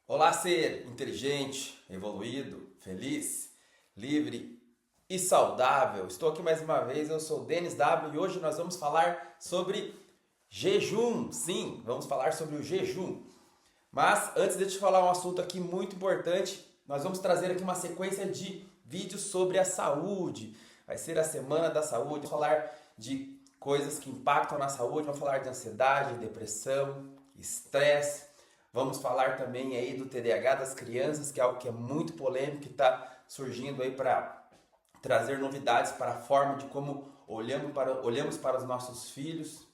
Olá, ser inteligente, evoluído, feliz, livre e saudável. Estou aqui mais uma vez, eu sou o Denis W e hoje nós vamos falar sobre jejum. Sim, vamos falar sobre o jejum. Mas antes de te falar um assunto aqui muito importante, nós vamos trazer aqui uma sequência de vídeos sobre a saúde. Vai ser a Semana da Saúde, vamos falar de coisas que impactam na saúde, vamos falar de ansiedade, depressão, estresse. Vamos falar também aí do TDAH das crianças, que é algo que é muito polêmico, que está surgindo aí para trazer novidades para a forma de como olhamos para os nossos filhos.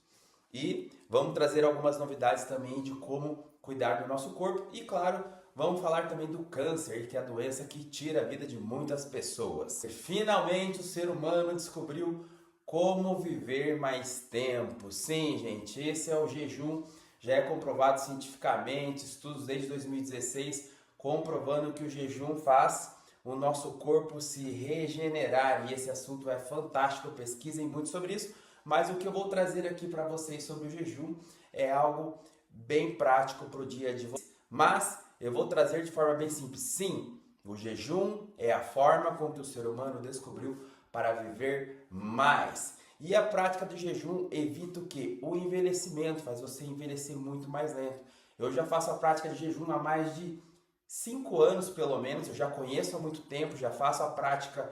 E vamos trazer algumas novidades também de como cuidar do nosso corpo. E claro, vamos falar também do câncer, que é a doença que tira a vida de muitas pessoas. E, finalmente o ser humano descobriu como viver mais tempo. Sim, gente, esse é o jejum. Já é comprovado cientificamente, estudos desde 2016 comprovando que o jejum faz o nosso corpo se regenerar. E esse assunto é fantástico, pesquisem muito sobre isso. Mas o que eu vou trazer aqui para vocês sobre o jejum é algo bem prático para o dia de vocês. Mas eu vou trazer de forma bem simples. Sim, o jejum é a forma com que o ser humano descobriu para viver mais. E a prática do jejum evita o quê? O envelhecimento, faz você envelhecer muito mais lento. Eu já faço a prática de jejum há mais de 5 anos, pelo menos. Eu já conheço há muito tempo, já faço a prática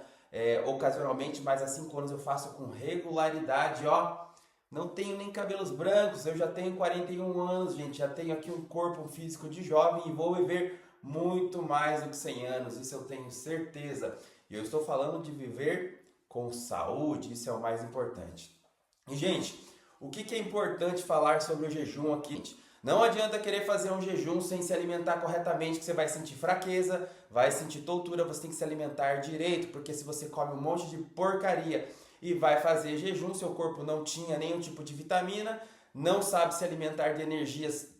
ocasionalmente, mas há 5 anos eu faço com regularidade, ó. Não tenho nem cabelos brancos, eu já tenho 41 anos, gente. Já tenho aqui um corpo, um físico de jovem e vou viver muito mais do que 100 anos, isso eu tenho certeza. E eu estou falando de viver com saúde, isso é o mais importante. E, gente, o que é importante falar sobre o jejum aqui? Não adianta querer fazer um jejum sem se alimentar corretamente, que você vai sentir fraqueza, vai sentir tontura, você tem que se alimentar direito, porque se você come um monte de porcaria e vai fazer jejum, seu corpo não tinha nenhum tipo de vitamina, não sabe se alimentar de energias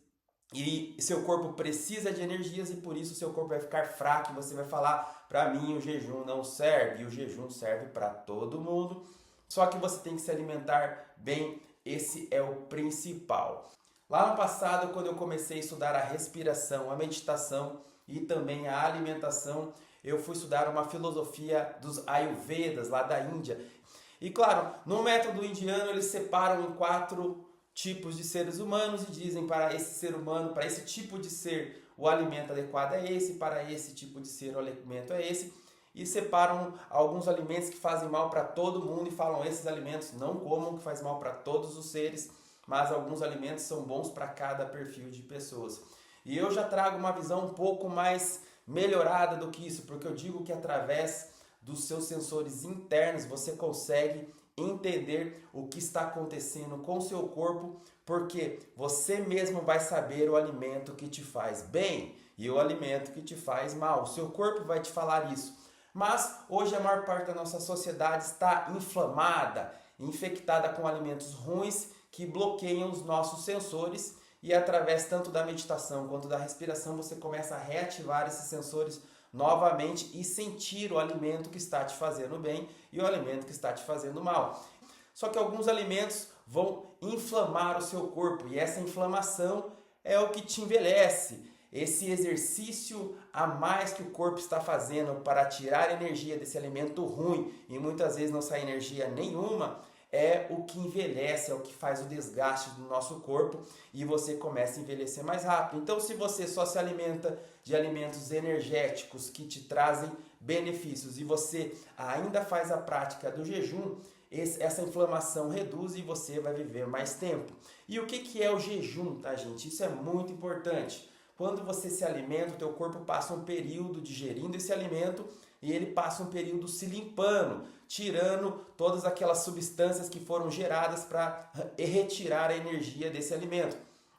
e seu corpo precisa de energias e por isso seu corpo vai ficar fraco e você vai falar, para mim o jejum não serve, e o jejum serve para todo mundo, só que você tem que se alimentar bem, esse é o principal. Lá no passado, quando eu comecei a estudar a respiração, a meditação e também a alimentação, eu fui estudar uma filosofia dos Ayurvedas, lá da Índia. E claro, no método indiano eles separam em 4 tipos de seres humanos e dizem para esse ser humano, para esse tipo de ser, o alimento adequado é esse, para esse tipo de ser o alimento é esse. E separam alguns alimentos que fazem mal para todo mundo e falam esses alimentos não comam, que faz mal para todos os seres, mas alguns alimentos são bons para cada perfil de pessoas. E eu já trago uma visão um pouco mais melhorada do que isso, porque eu digo que através dos seus sensores internos você consegue entender o que está acontecendo com o seu corpo, porque você mesmo vai saber o alimento que te faz bem e o alimento que te faz mal. O seu corpo vai te falar isso. Mas hoje a maior parte da nossa sociedade está inflamada, infectada com alimentos ruins que bloqueiam os nossos sensores e através tanto da meditação quanto da respiração você começa a reativar esses sensores novamente e sentir o alimento que está te fazendo bem e o alimento que está te fazendo mal. Só que alguns alimentos vão inflamar o seu corpo e essa inflamação é o que te envelhece. Esse exercício a mais que o corpo está fazendo para tirar energia desse alimento ruim e muitas vezes não sai energia nenhuma, é o que envelhece, é o que faz o desgaste do nosso corpo e você começa a envelhecer mais rápido. Então, se você só se alimenta de alimentos energéticos que te trazem benefícios e você ainda faz a prática do jejum, essa inflamação reduz e você vai viver mais tempo. E o que é o jejum, tá, gente? Isso é muito importante. Quando você se alimenta, o teu corpo passa um período digerindo esse alimento e ele passa um período se limpando, tirando todas aquelas substâncias que foram geradas para retirar a energia desse alimento.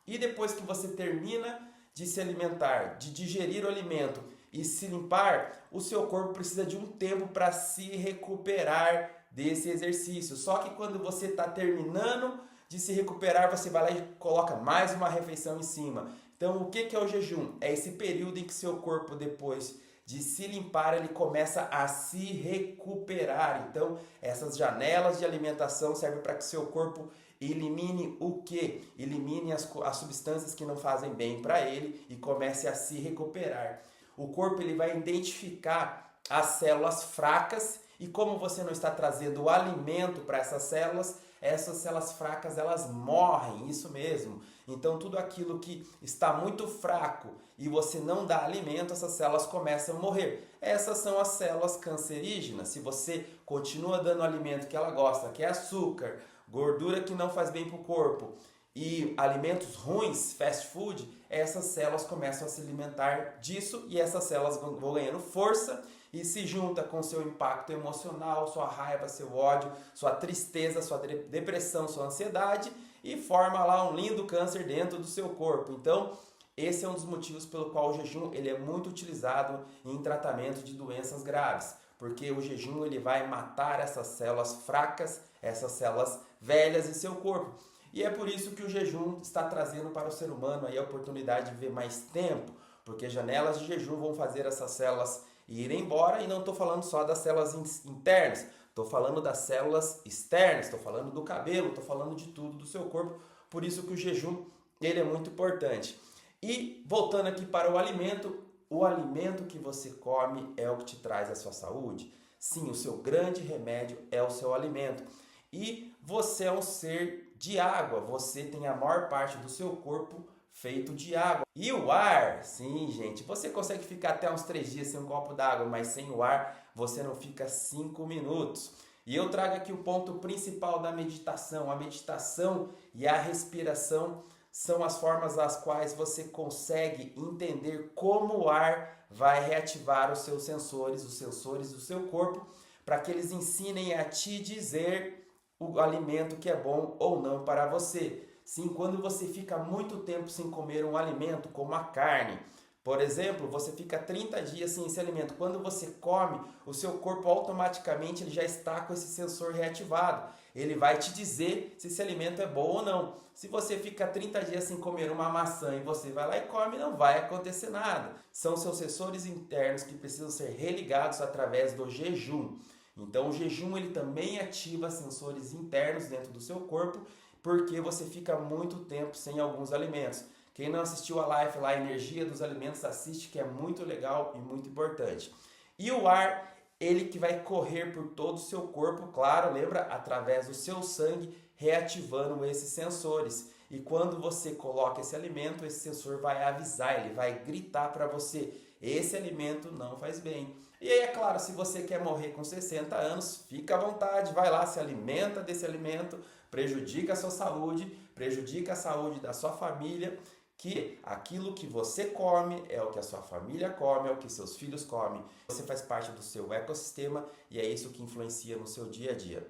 E depois que você termina de se alimentar, de digerir o alimento e se limpar, o seu corpo precisa de um tempo para se recuperar desse exercício. Só que quando você está terminando de se recuperar, você vai lá e coloca mais uma refeição em cima. Então, o que é o jejum? É esse período em que seu corpo, depois de se limpar, ele começa a se recuperar. Então, essas janelas de alimentação servem para que seu corpo elimine o quê? Elimine as substâncias que não fazem bem para ele e comece a se recuperar. O corpo ele vai identificar as células fracas e como você não está trazendo o alimento para essas células fracas elas morrem, isso mesmo. Então tudo aquilo que está muito fraco e você não dá alimento, essas células começam a morrer. Essas são as células cancerígenas. Se você continua dando o alimento que ela gosta, que é açúcar, gordura que não faz bem para o corpo e alimentos ruins, fast food, essas células começam a se alimentar disso e essas células vão ganhando força e se junta com seu impacto emocional, sua raiva, seu ódio, sua tristeza, sua depressão, sua ansiedade e forma lá um lindo câncer dentro do seu corpo. Então, esse é um dos motivos pelo qual o jejum ele é muito utilizado em tratamento de doenças graves, porque o jejum ele vai matar essas células fracas, essas células velhas em seu corpo. E é por isso que o jejum está trazendo para o ser humano aí a oportunidade de viver mais tempo, porque janelas de jejum vão fazer essas células irem embora, e não estou falando só das células internas, estou falando das células externas, estou falando do cabelo, estou falando de tudo do seu corpo, por isso que o jejum ele é muito importante. E voltando aqui para o alimento que você come é o que te traz a sua saúde. Sim, o seu grande remédio é o seu alimento. E você é um ser de água, você tem a maior parte do seu corpo feito de água. E o ar, sim, gente, você consegue ficar até uns 3 dias sem um copo d'água, mas sem o ar você não fica 5 minutos. E eu trago aqui o ponto principal da meditação. A meditação e a respiração são as formas das quais você consegue entender como o ar vai reativar os sensores do seu corpo, para que eles ensinem a te dizer o alimento que é bom ou não para você. Sim, quando você fica muito tempo sem comer um alimento, como a carne, por exemplo, você fica 30 dias sem esse alimento. Quando você come, o seu corpo automaticamente ele já está com esse sensor reativado. Ele vai te dizer se esse alimento é bom ou não. Se você fica 30 dias sem comer uma maçã e você vai lá e come, não vai acontecer nada. São seus sensores internos que precisam ser religados através do jejum. Então o jejum ele também ativa sensores internos dentro do seu corpo, porque você fica muito tempo sem alguns alimentos. Quem não assistiu a live lá, Energia dos Alimentos, assiste, que é muito legal e muito importante. E o ar, ele que vai correr por todo o seu corpo, claro, lembra? Através do seu sangue, reativando esses sensores. E quando você coloca esse alimento, esse sensor vai avisar, ele vai gritar para você, esse alimento não faz bem. E aí, é claro, se você quer morrer com 60 anos, fica à vontade, vai lá, se alimenta desse alimento, prejudica a sua saúde, prejudica a saúde da sua família, que aquilo que você come é o que a sua família come, é o que seus filhos comem. Você faz parte do seu ecossistema e é isso que influencia no seu dia a dia.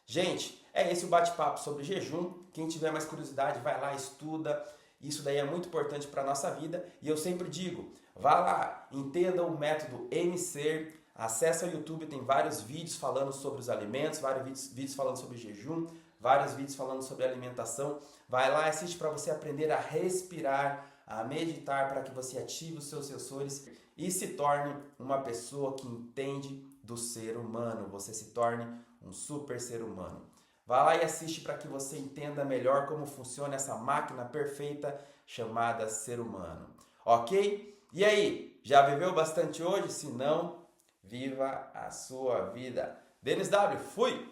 Gente, é esse o bate-papo sobre jejum. Quem tiver mais curiosidade, vai lá, estuda. Isso daí é muito importante para a nossa vida. E eu sempre digo, vá lá, entenda o método MC, acesse o YouTube, tem vários vídeos falando sobre os alimentos, vários vídeos falando sobre jejum, vários vídeos falando sobre alimentação. Vai lá, assiste para você aprender a respirar, a meditar, para que você ative os seus sensores e se torne uma pessoa que entende do ser humano. Você se torne um super ser humano. Vá lá e assiste para que você entenda melhor como funciona essa máquina perfeita chamada ser humano. Ok? E aí, já viveu bastante hoje? Se não, viva a sua vida. Denis W, fui!